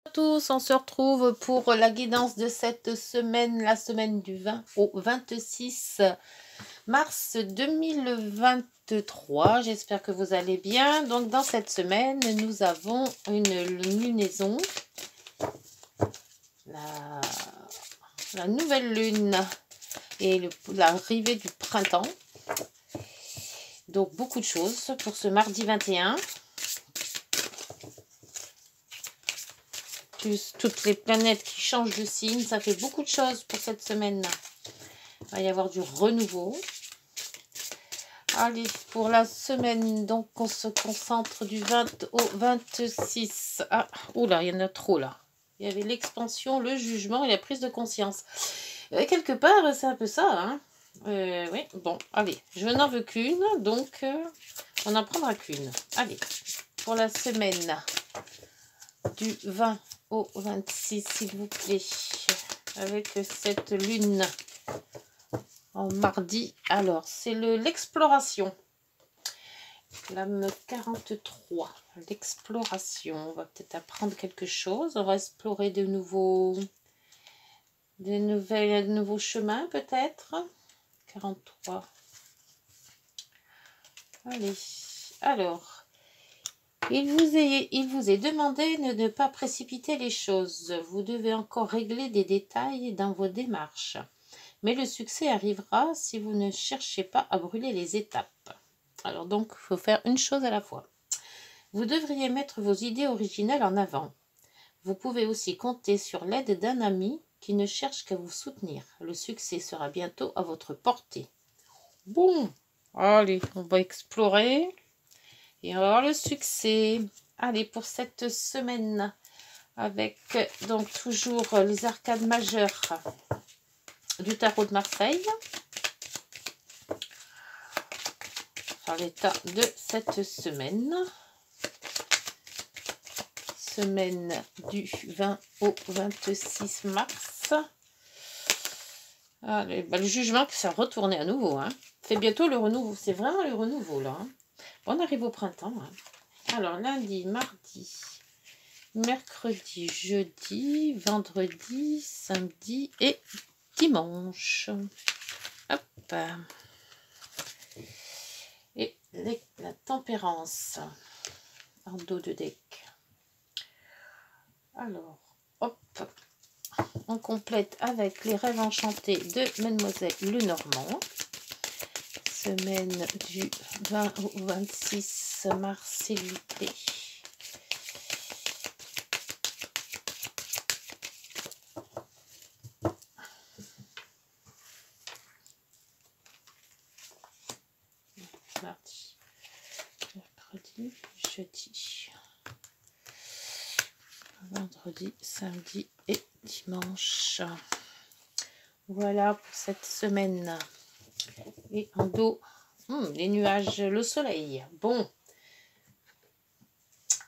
À tous, on se retrouve pour la guidance de cette semaine, la semaine du 20 au 26 mars 2023. J'espère que vous allez bien. Donc dans cette semaine, nous avons une lunaison, la nouvelle lune et l'arrivée du printemps. Donc beaucoup de choses pour ce mardi 21. Plus toutes les planètes qui changent de signe, ça fait beaucoup de choses pour cette semaine-là. Il va y avoir du renouveau. Allez, pour la semaine, donc on se concentre du 20 au 26. Ah, oula, il y en a trop là. Il y avait l'expansion, le jugement et la prise de conscience. Quelque part, c'est un peu ça, hein. Oui, bon, allez, je n'en veux qu'une, donc on n'en prendra qu'une. Allez, pour la semaine du 20 au 26, s'il vous plaît, avec cette lune en mardi. Alors, c'est l'exploration. Lame 43, l'exploration. On va peut-être apprendre quelque chose. On va explorer de nouveaux chemins, peut-être. 43. Allez, alors. Il vous est demandé de ne pas précipiter les choses. Vous devez encore régler des détails dans vos démarches. Mais le succès arrivera si vous ne cherchez pas à brûler les étapes. Alors donc, il faut faire une chose à la fois. Vous devriez mettre vos idées originales en avant. Vous pouvez aussi compter sur l'aide d'un ami qui ne cherche qu'à vous soutenir. Le succès sera bientôt à votre portée. Bon, allez, on va explorer. Et on va avoir le succès. Allez, pour cette semaine, avec donc toujours les arcades majeures du tarot de Marseille. Dans l'état de cette semaine. Semaine du 20 au 26 mars. Allez, le jugement que ça retourné à nouveau. Hein. C'est bientôt le renouveau. C'est vraiment le renouveau là. Hein. On arrive au printemps. Hein. Alors, lundi, mardi, mercredi, jeudi, vendredi, samedi et dimanche. Hop. Et la tempérance en dos de deck. Alors, hop. On complète avec les rêves enchantés de Mademoiselle Lenormand. Semaine du 20 au 26 mars, s'il vous plaît. Mardi, mercredi, jeudi, vendredi, samedi et dimanche. Voilà pour cette semaine. Et en dos, les nuages, le soleil. Bon.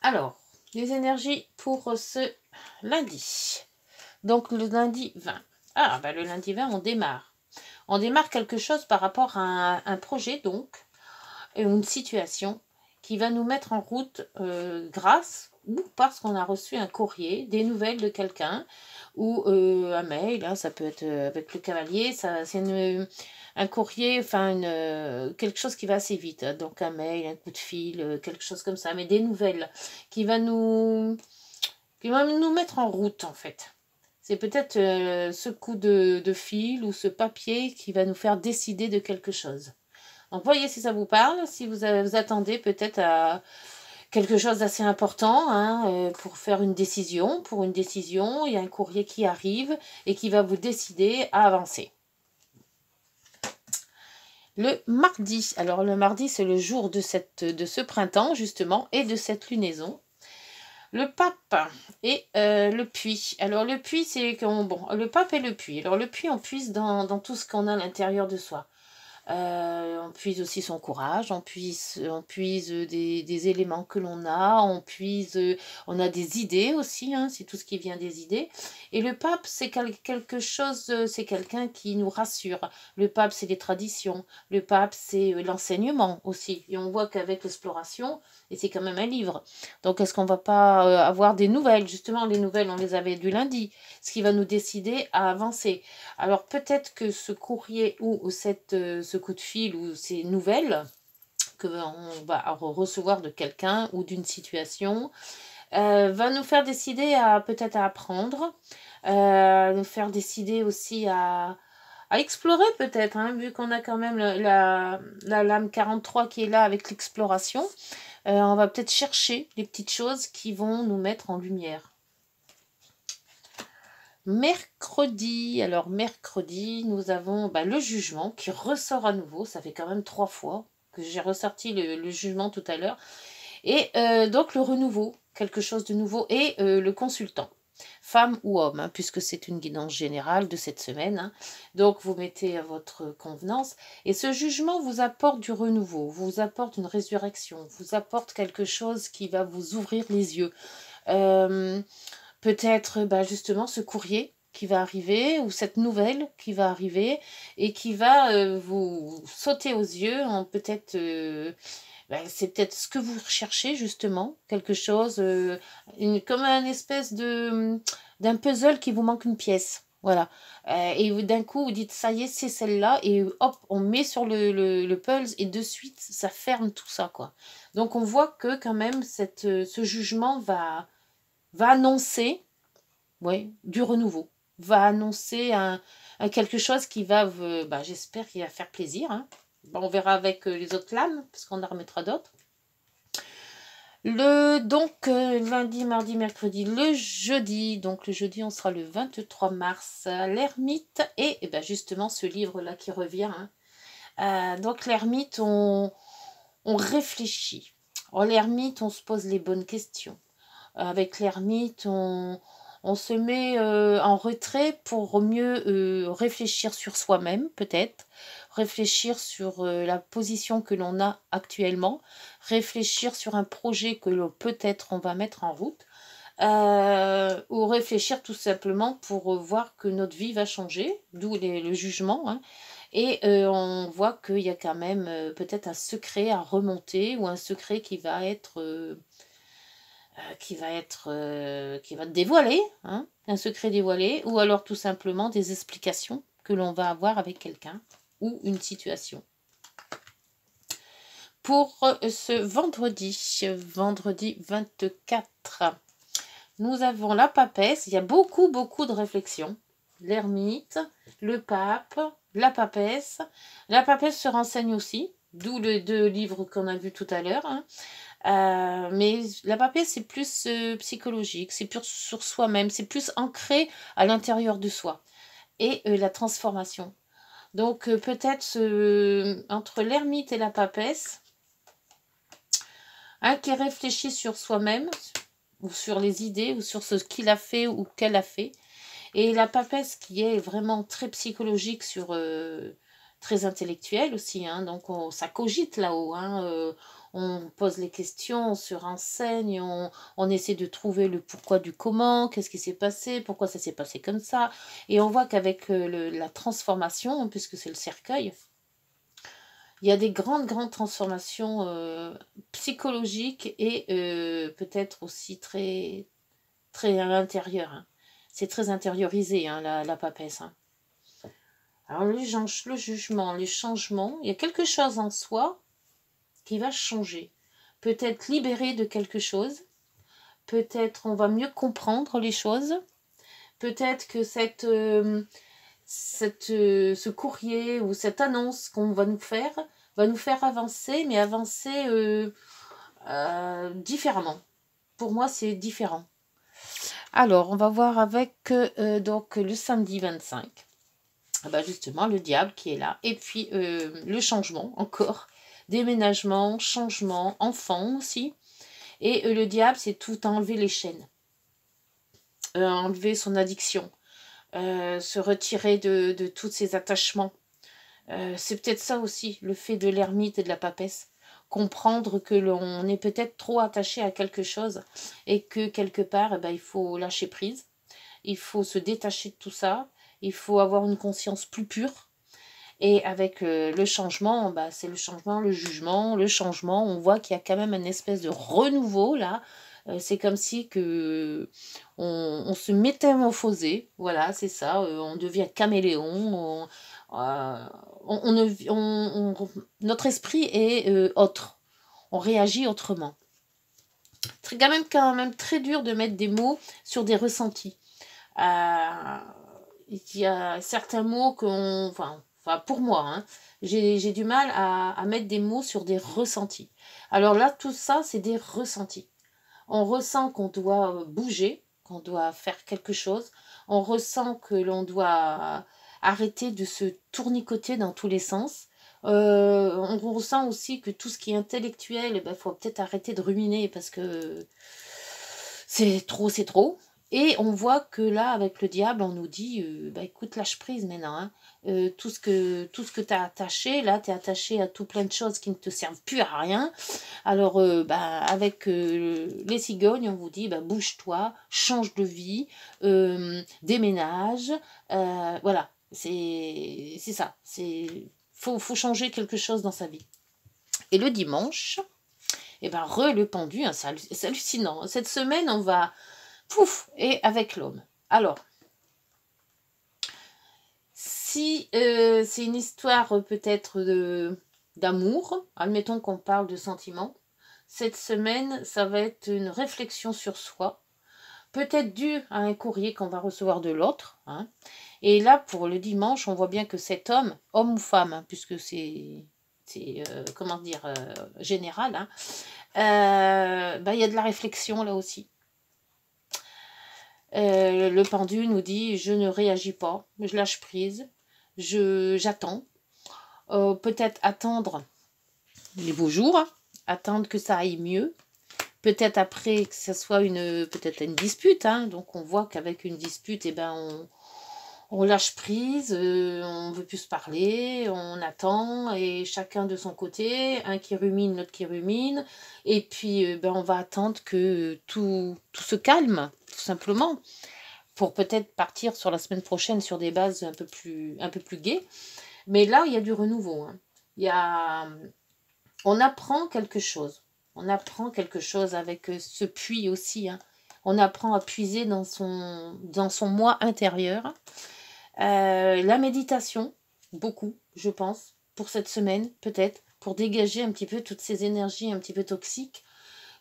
Alors, les énergies pour ce lundi. Donc, le lundi 20. Ah, bah, le lundi 20, on démarre. On démarre quelque chose par rapport à un projet, donc, et une situation qui va nous mettre en route grâce ou parce qu'on a reçu un courrier, des nouvelles de quelqu'un, ou un mail, hein, ça peut être avec le cavalier, c'est un courrier, enfin quelque chose qui va assez vite, hein, donc un mail, un coup de fil, quelque chose comme ça, mais des nouvelles qui va nous mettre en route en fait. C'est peut-être ce coup de fil ou ce papier qui va nous faire décider de quelque chose. Donc voyez si ça vous parle, si vous attendez peut-être à quelque chose d'assez important hein, pour faire une décision. Pour une décision, il y a un courrier qui arrive et qui va vous décider à avancer. Le mardi, alors le mardi c'est le jour de ce printemps justement et de cette lunaison. Le pape et le puits. Alors le puits c'est bon, le pape et le puits. Alors le puits on puise dans tout ce qu'on a à l'intérieur de soi. On puise aussi son courage, on puise des éléments que l'on a, on a des idées aussi, hein, c'est tout ce qui vient des idées. Et le pape, c'est quelque chose, c'est quelqu'un qui nous rassure. Le pape, c'est les traditions. Le pape, c'est l'enseignement aussi. Et on voit qu'avec l'exploration, Et c'est quand même un livre. Donc, est-ce qu'on va pas avoir des nouvelles? Justement, les nouvelles, on les avait du lundi. Ce qui va nous décider à avancer. Alors, peut-être que ce courrier ou ce coup de fil ou ces nouvelles qu'on va recevoir de quelqu'un ou d'une situation va nous faire décider à peut-être à apprendre, nous faire décider aussi à explorer peut-être, hein, vu qu'on a quand même la lame 43 qui est là avec l'exploration. On va peut-être chercher les petites choses qui vont nous mettre en lumière. Mercredi, alors mercredi, nous avons le jugement qui ressort à nouveau. Ça fait quand même 3 fois que j'ai ressorti le jugement tout à l'heure. Et donc le renouveau, quelque chose de nouveau, et le consultant, femme ou homme, hein, puisque c'est une guidance générale de cette semaine. Hein. Donc vous mettez à votre convenance. Et ce jugement vous apporte du renouveau, vous apporte une résurrection, vous apporte quelque chose qui va vous ouvrir les yeux. Peut-être justement ce courrier qui va arriver, ou cette nouvelle qui va arriver, et qui va vous sauter aux yeux en peut-être... c'est peut-être ce que vous recherchez justement, quelque chose, comme un espèce d'un puzzle qui vous manque une pièce. Voilà. Et d'un coup, vous dites, ça y est, c'est celle-là, et hop, on met sur le puzzle, et de suite, ça ferme tout ça, quoi. Donc, on voit que quand même, ce jugement va annoncer du renouveau, va annoncer quelque chose qui va, j'espère qu'il va faire plaisir, hein. On verra avec les autres lames, parce qu'on en remettra d'autres. Lundi, mardi, mercredi, le jeudi. Donc le jeudi, on sera le 23 mars. L'ermite et justement ce livre-là qui revient. Hein. Donc l'ermite, on réfléchit. L'ermite, on se pose les bonnes questions. Avec l'ermite, on se met en retrait pour mieux réfléchir sur soi-même, peut-être, réfléchir sur la position que l'on a actuellement, réfléchir sur un projet que peut-être on va mettre en route, ou réfléchir tout simplement pour voir que notre vie va changer, d'où le jugement, hein. Et on voit qu'il y a quand même peut-être un secret à remonter, ou un secret qui va être dévoilé, hein, un secret dévoilé, ou alors tout simplement des explications que l'on va avoir avec quelqu'un ou une situation. Pour ce vendredi 24, nous avons la papesse. Il y a beaucoup de réflexions. L'ermite, le pape, la papesse. La papesse se renseigne aussi, d'où les 2 livres qu'on a vus tout à l'heure, hein. Mais la papesse, c'est plus psychologique, c'est plus sur soi-même, c'est plus ancré à l'intérieur de soi. Et la transformation. Donc peut-être entre l'ermite et la papesse, un qui réfléchit sur soi-même, ou sur les idées, ou sur ce qu'il a fait ou qu'elle a fait. Et la papesse qui est vraiment très psychologique, très intellectuelle aussi, hein, donc ça cogite là-haut, hein, on pose les questions, on se renseigne, on essaie de trouver le pourquoi du comment, qu'est-ce qui s'est passé, pourquoi ça s'est passé comme ça, et on voit qu'avec la transformation, puisque c'est le cercueil, il y a des grandes transformations psychologiques et peut-être aussi très, très à l'intérieur, hein. C'est très intériorisé, hein, la papesse, hein. Alors le jugement, les changements, il y a quelque chose en soi qui va changer. Peut-être libéré de quelque chose, peut-être on va mieux comprendre les choses, peut-être que ce courrier ou cette annonce qu'on va nous faire avancer, mais avancer différemment. Pour moi, c'est différent. Alors, on va voir avec donc le samedi 25. Justement, le diable qui est là. Et puis, le changement, encore. Déménagement, changement, enfant aussi. Et le diable, c'est tout enlever les chaînes. Enlever son addiction. Se retirer de tous ses attachements. C'est peut-être ça aussi, le fait de l'ermite et de la papesse. Comprendre que l'on est peut-être trop attaché à quelque chose et que quelque part, il faut lâcher prise. Il faut se détacher de tout ça. Il faut avoir une conscience plus pure. Et avec le changement, bah, c'est le changement, le jugement, le changement. On voit qu'il y a quand même une espèce de renouveau là. C'est comme si que on se métamorphosait. Voilà, c'est ça. On devient caméléon. Notre esprit est autre. On réagit autrement. C'est quand même très dur de mettre des mots sur des ressentis. Il y a certains mots qu'on... Enfin pour moi, hein, j'ai du mal à mettre des mots sur des ressentis. Alors là, tout ça, c'est des ressentis. On ressent qu'on doit bouger, qu'on doit faire quelque chose. On ressent que l'on doit arrêter de se tournicoter dans tous les sens. On ressent aussi que tout ce qui est intellectuel, il faut peut-être arrêter de ruminer parce que c'est trop, c'est trop. Et on voit que là, avec le diable, on nous dit, écoute, lâche prise maintenant. Hein. Tout ce que tu as attaché, là, tu es attaché à tout plein de choses qui ne te servent plus à rien. Alors, avec les cigognes, on vous dit, bouge-toi, change de vie, déménage. Voilà, c'est ça. Faut changer quelque chose dans sa vie. Et le dimanche, le pendu, hein, c'est hallucinant. Cette semaine, on va... Pouf, et avec l'homme. Alors, si c'est une histoire peut-être d'amour, admettons qu'on parle de sentiments, cette semaine, ça va être une réflexion sur soi, peut-être due à un courrier qu'on va recevoir de l'autre. Hein. Et là, pour le dimanche, on voit bien que cet homme ou femme, hein, puisque c'est comment dire, général, hein, il y a de la réflexion là aussi. Le pendu nous dit, je ne réagis pas, je lâche prise, j'attends. Peut-être attendre les beaux jours, attendre que ça aille mieux. Peut-être après que ça soit peut-être une dispute. Hein. Donc on voit qu'avec une dispute, on lâche prise, on ne veut plus se parler, on attend, et chacun de son côté, un qui rumine, l'autre qui rumine, et puis on va attendre que tout se calme, tout simplement, pour peut-être partir sur la semaine prochaine sur des bases un peu plus gaies. Mais là, il y a du renouveau. Hein. On apprend quelque chose. On apprend quelque chose avec ce puits aussi. Hein. On apprend à puiser dans son moi intérieur. La méditation, beaucoup, je pense, pour cette semaine, peut-être, pour dégager un petit peu toutes ces énergies un petit peu toxiques.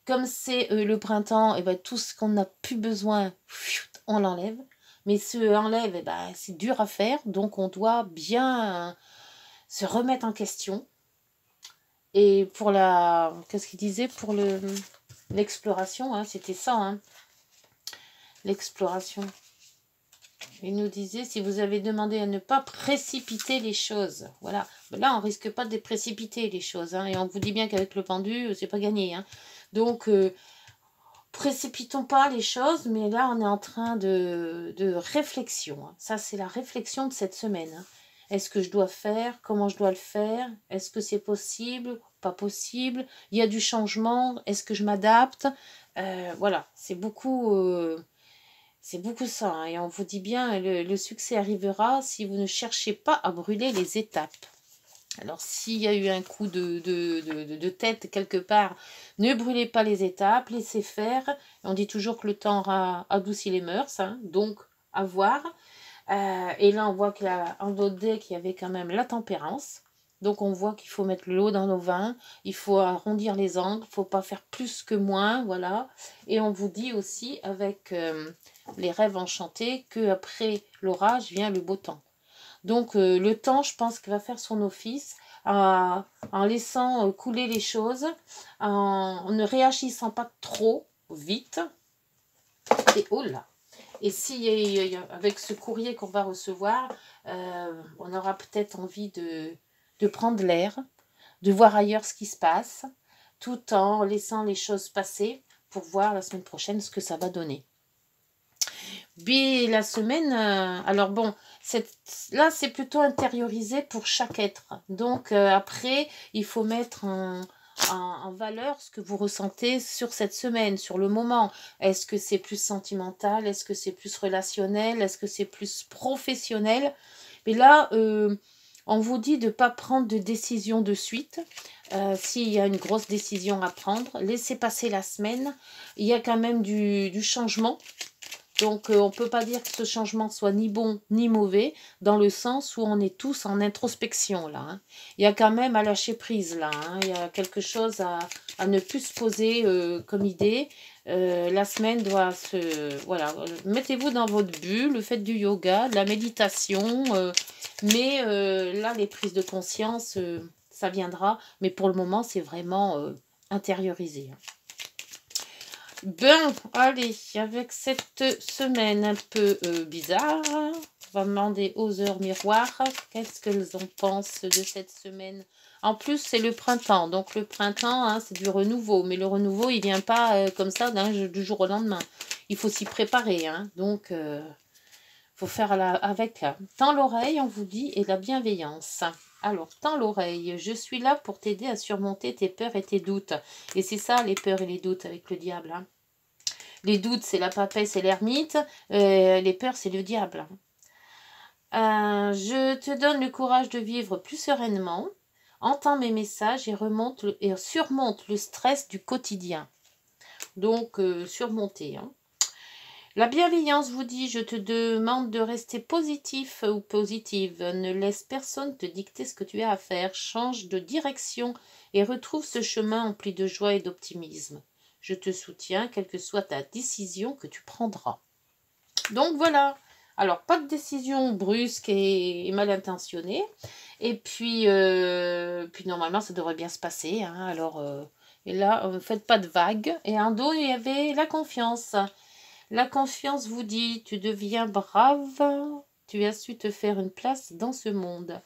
Comme c'est le printemps, tout ce qu'on n'a plus besoin, on l'enlève. Mais ce enlève, c'est dur à faire, donc on doit bien se remettre en question. Et pour qu'est-ce qu'il disait pour l'exploration, hein, c'était ça, hein, l'exploration. Il nous disait, si vous avez demandé à ne pas précipiter les choses, voilà. Là, on risque pas de précipiter les choses, hein, et on vous dit bien qu'avec le pendu, c'est pas gagné. Hein. Donc, précipitons pas les choses, mais là, on est en train de réflexion. Hein. Ça, c'est la réflexion de cette semaine. Hein. Est-ce que je dois faire? Comment je dois le faire? Est-ce que c'est possible? Pas possible? Il y a du changement? Est-ce que je m'adapte? Voilà, c'est beaucoup ça. Hein. Et on vous dit bien, le succès arrivera si vous ne cherchez pas à brûler les étapes. Alors, s'il y a eu un coup de tête quelque part, ne brûlez pas les étapes, laissez faire. On dit toujours que le temps adoucit les mœurs, hein, donc à voir. Et là, on voit qu'en d'autres decks, il y avait quand même la tempérance. Donc, on voit qu'il faut mettre l'eau dans nos vins, il faut arrondir les angles, il ne faut pas faire plus que moins, voilà. Et on vous dit aussi, avec les rêves enchantés, qu'après l'orage vient le beau temps. Donc, le temps, je pense qu'il va faire son office en laissant couler les choses, en ne réagissant pas trop vite. Et oh là! Et si, avec ce courrier qu'on va recevoir, on aura peut-être envie de prendre l'air, de voir ailleurs ce qui se passe, tout en laissant les choses passer pour voir la semaine prochaine ce que ça va donner. Mais la semaine, alors bon, là c'est plutôt intériorisé pour chaque être. Donc après, il faut mettre en valeur ce que vous ressentez sur cette semaine, sur le moment. Est-ce que c'est plus sentimental? Est-ce que c'est plus relationnel? Est-ce que c'est plus professionnel? Mais là, On vous dit de ne pas prendre de décision de suite. S'il y a une grosse décision à prendre, laissez passer la semaine. Il y a quand même du changement. Donc, on ne peut pas dire que ce changement soit ni bon ni mauvais, dans le sens où on est tous en introspection, là. Hein. Il y a quand même à lâcher prise, là. Hein. Il y a quelque chose à ne plus se poser comme idée. La semaine doit se... Voilà, mettez-vous dans votre bulle, faites du yoga, de la méditation. Mais là, les prises de conscience, ça viendra. Mais pour le moment, c'est vraiment intériorisé. Hein. Bon, allez, avec cette semaine un peu bizarre, on va demander aux heures miroirs qu'est-ce qu'elles en pensent de cette semaine. En plus, c'est le printemps, donc le printemps, hein, c'est du renouveau, mais le renouveau, il vient pas comme ça du jour au lendemain. Il faut s'y préparer, hein, donc faut faire avec. Tends l'oreille, on vous dit, et la bienveillance. Alors, tends l'oreille, je suis là pour t'aider à surmonter tes peurs et tes doutes. Et c'est ça, les peurs et les doutes avec le diable. Hein. Les doutes, c'est la papesse et l'ermite. Les peurs, c'est le diable. Je te donne le courage de vivre plus sereinement. Entends mes messages et surmonte le stress du quotidien. Donc, surmonter. Hein. La bienveillance vous dit, je te demande de rester positif ou positive. Ne laisse personne te dicter ce que tu as à faire. Change de direction et retrouve ce chemin empli de joie et d'optimisme. Je te soutiens, quelle que soit ta décision que tu prendras. Donc voilà. Alors, pas de décision brusque et mal intentionnée. Et puis normalement, ça devrait bien se passer. Hein. Alors, et là, ne faites pas de vagues. Et en dos, il y avait la confiance. La confiance vous dit, tu deviens brave, tu as su te faire une place dans ce monde.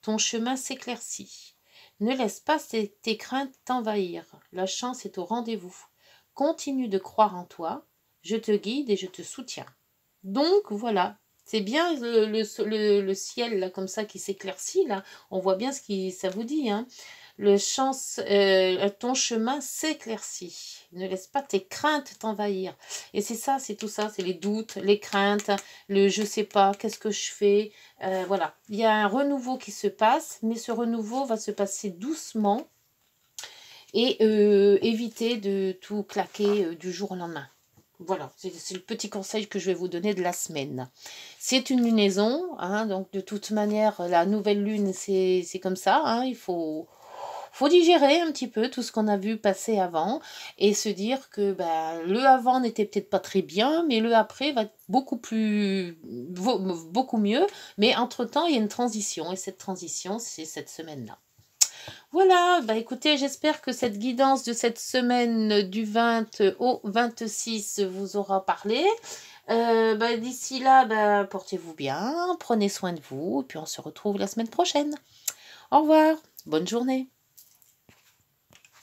Ton chemin s'éclaircit. Ne laisse pas tes craintes t'envahir. La chance est au rendez-vous. Continue de croire en toi. Je te guide et je te soutiens. Donc, voilà. C'est bien le ciel, là, comme ça, qui s'éclaircit, là. On voit bien ce que ça vous dit, hein. Ton chemin s'éclaircit. Ne laisse pas tes craintes t'envahir. Et c'est ça, c'est tout ça, c'est les doutes, les craintes, le je sais pas, qu'est-ce que je fais. Voilà, il y a un renouveau qui se passe, mais ce renouveau va se passer doucement et éviter de tout claquer du jour au lendemain. Voilà, c'est le petit conseil que je vais vous donner de la semaine. C'est une lunaison, hein, donc de toute manière, la nouvelle lune, c'est comme ça, hein, il faut digérer un petit peu tout ce qu'on a vu passer avant et se dire que le avant n'était peut-être pas très bien, mais le après va être beaucoup mieux. Mais entre-temps, il y a une transition et cette transition, c'est cette semaine-là. Voilà, écoutez, j'espère que cette guidance de cette semaine du 20 au 26 vous aura parlé. D'ici là, portez-vous bien, prenez soin de vous et puis on se retrouve la semaine prochaine. Au revoir, bonne journée.